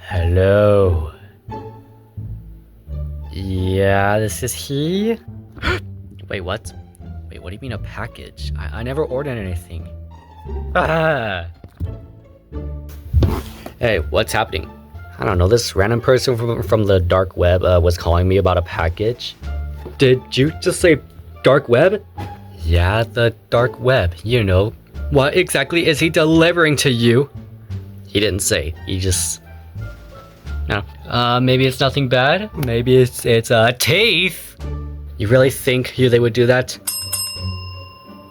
Hello. Yeah, this is he? Wait, what? Wait, what do you mean a package? I never ordered anything. Ah. Hey, what's happening? I don't know, this random person from the dark web was calling me about a package. Did you just say dark web? Yeah, the dark web, you know. What exactly is he delivering to you? He didn't say, he just... No. Maybe it's nothing bad? Maybe it's teeth? You really think they would do that?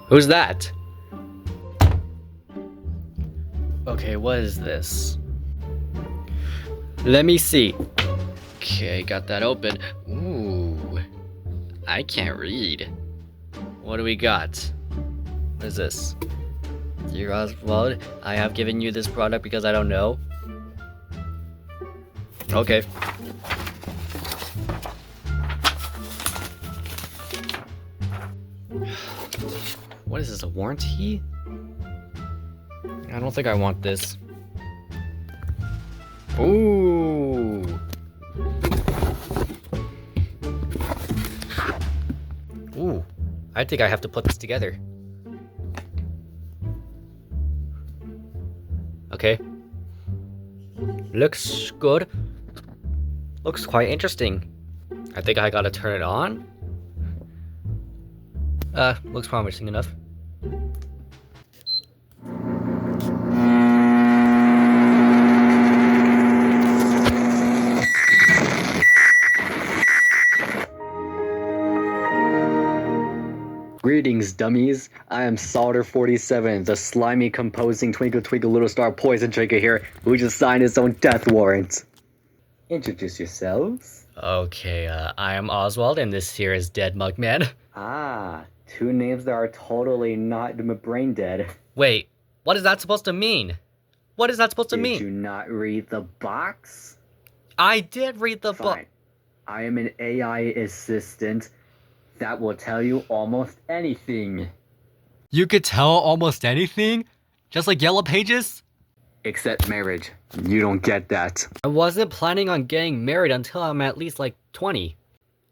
Who's that? Okay, what is this? Let me see. Okay, got that open. Ooh, I can't read. What do we got? What is this? Dear Oswald, I have given you this product because I don't know. Okay. What is this, a warranty? I don't think I want this. Ooh. Ooh. I think I have to put this together. Okay. Looks good. Looks quite interesting. I think I gotta turn it on. Looks promising enough. Greetings, dummies. I am Solder-47, the slimy, composing, twinkle twinkle little star poison drinker here, who just signed his own death warrant. Introduce yourselves. Okay, I am Oswald, and this here is Dead Mugman. Ah, two names that are totally not brain dead. Wait, what is that supposed to mean? What is that supposed to mean? Did you not read the box? I did read the book. I am an AI assistant that will tell you almost anything. You could tell almost anything? Just like Yellow Pages? Except marriage. You don't get that. I wasn't planning on getting married until I'm at least like 20.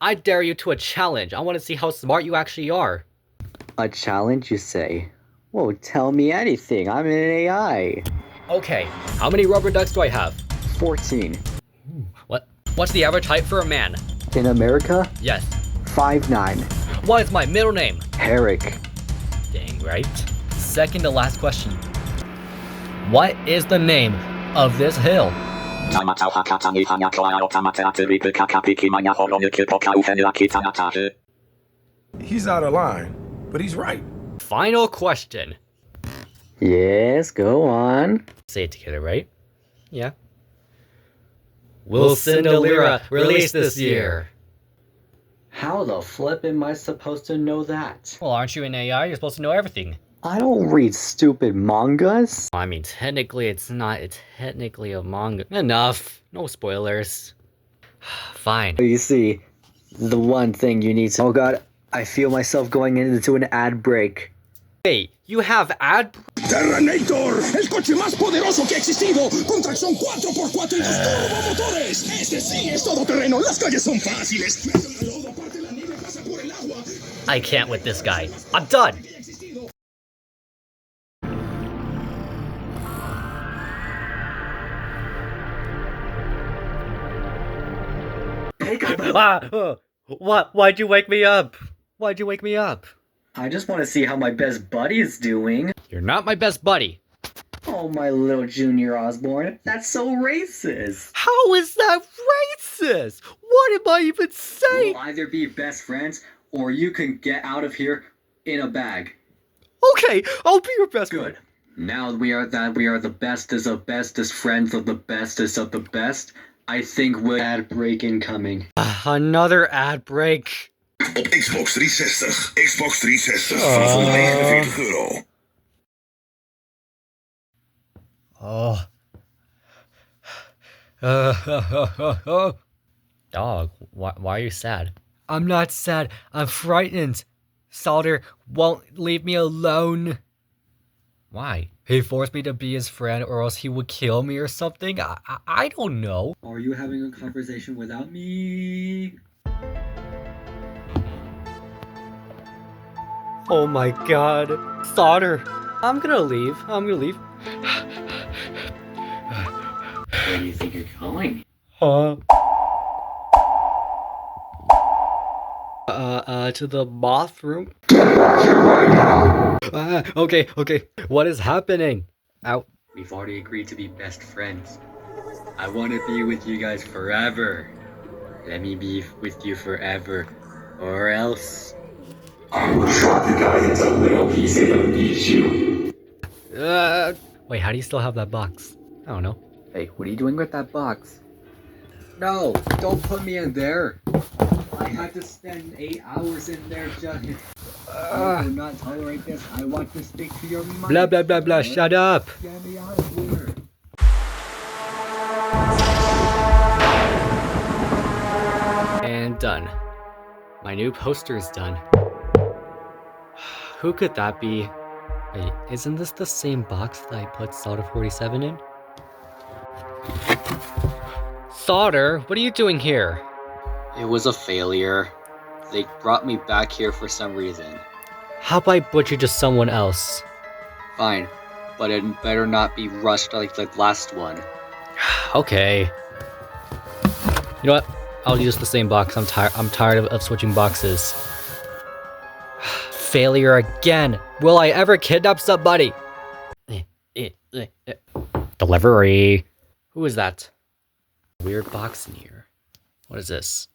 I dare you to a challenge. I want to see how smart you actually are. A challenge, you say? Well, tell me anything. I'm an AI. Okay, how many rubber ducks do I have? 14. Ooh, what's the average height for a man? In America? Yes. 5'9". What is my middle name? Herrick. Dang right. Second to last question. What is the name of this hill? He's out of line, but he's right. Final question. Yes, go on. Say it together, right? Yeah. Will Cinderella release this year? How the flip am I supposed to know that? Well, aren't you an AI? You're supposed to know everything. I don't read stupid mangas. I mean, technically it's technically a manga. Enough. No spoilers. Fine. You see, the one thing you need to... Oh god, I feel myself going into an ad break. Wait, you have ad... Terranator, el coche más poderoso que ha existido, con tracción 4x4 y 2 turbomotores. Este sí es todoterreno, las calles son fáciles. I can't with this guy. I'm done. Why'd you wake me up? Why'd you wake me up? I just want to see how my best buddy is doing. You're not my best buddy. Oh, my little Junior Osborne. That's so racist. How is that racist? What am I even saying? We'll either be best friends, or you can get out of here in a bag. Okay, I'll be your best friend. Good. Now we are the bestest of bestest friends of the bestest of the best. I think we'll ad break incoming. Another ad break. Op Xbox 360. Xbox 360 vanaf €49. Dog, why are you sad? I'm not sad. I'm frightened. Solder won't leave me alone. Why? He forced me to be his friend or else he would kill me or something? I don't know. Are you having a conversation without me? Oh my god. Solder. I'm gonna leave. Where do you think you're going? Huh? To the bathroom? Okay. What is happening? Ow. We've already agreed to be best friends. I want to be with you guys forever. Let me be with you forever. Or else... I will chop you guys into little pieces and eat you. Wait, how do you still have that box? I don't know. Hey, what are you doing with that box? No, don't put me in there. I had to spend 8 hours in there just... I will not tolerate this. I want to speak to your mind. Blah, blah, blah, blah. Shut up. Get me out of here. And done. My new poster is done. Who could that be? Wait, isn't this the same box that I put Solder-47 in? Solder, what are you doing here? It was a failure. They brought me back here for some reason. How about I butcher to someone else? Fine, but it better not be rushed like the last one. Okay. You know what? I'll use the same box. I'm tired of switching boxes. Failure again. Will I ever kidnap somebody? Delivery. Who is that? Weird box in here. What is this?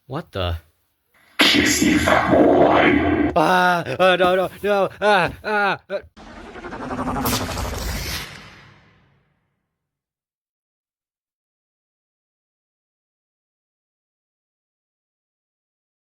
What the? Kissy fat boy. No.